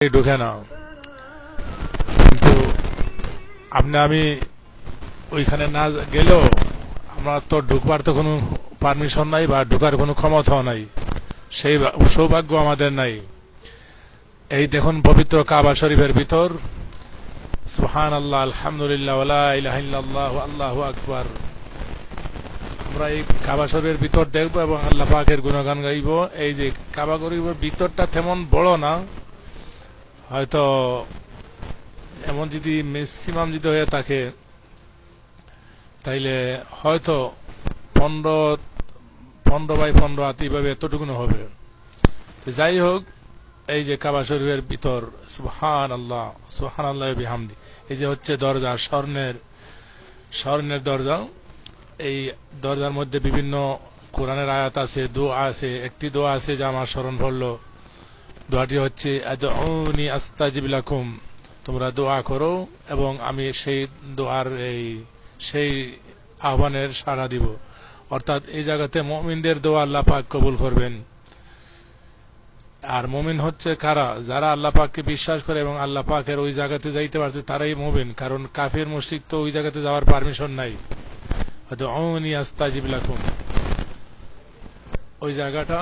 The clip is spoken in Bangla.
ঢুকে না, কিন্তু আমি ওইখানে না গেলেও আমার তো ঢুকবার তো কোনো পারমিশন নাই বা ঢুকার কোনো ক্ষমতাও নাই, সেই সৌভাগ্য আমাদের নাই। এই দেখুন পবিত্র কাবা শরীফের ভিতর সুবহানাল্লাহ, আলহামদুলিল্লাহ, ওয়া লা ইলাহা ইল্লাল্লাহ, আল্লাহু আকবার। আমরা এই কাবা শরীফের ভিতর দেখব এবং আল্লাহ পাকের গুণগান গাইব। এই যে কাবা শরীফের ভিতরটা তেমন বড় না, হয়তো এমন যদি ম্যাক্সিমাম যদি হয়ে থাকে তাইলে হয়তো 15 হাত এইভাবে এতটুকুনো হবে। যাই হোক, এই যে কাবা শরীফের ভিতর সুবহানাল্লাহ, সুবহানাল্লাহ বিহামদি, এই যে হচ্ছে দরজা, স্বর্ণের দরজা। এই দরজার মধ্যে বিভিন্ন কোরআনের আয়াত আছে, দোয়া আছে। একটি দোয়া আছে যা আমার স্মরণ পড়লো। দোয়াটি হচ্ছে আদউনি আস্তাজিব লাকুম, তোমরা দোয়া করো এবং আমি সেই দোয়ার সেই আহ্বানের সাড়া দিব। অর্থাৎ এই জায়গাতে মুমিনদের দোয়া আল্লাহ পাক কবুল করবেন। আর মুমিন হচ্ছে কারা? যারা আল্লাহ পাককে বিশ্বাস করে এবং আল্লাহ পাকের ওই জায়গাতে যাইতে পারছে তারাই মুমিন। কারণ কাফির মুশরিক তো ওই জায়গাতে যাওয়ার পারমিশন নাই। আদউনি আস্তাজিব লাকুম, ওই জায়গাটা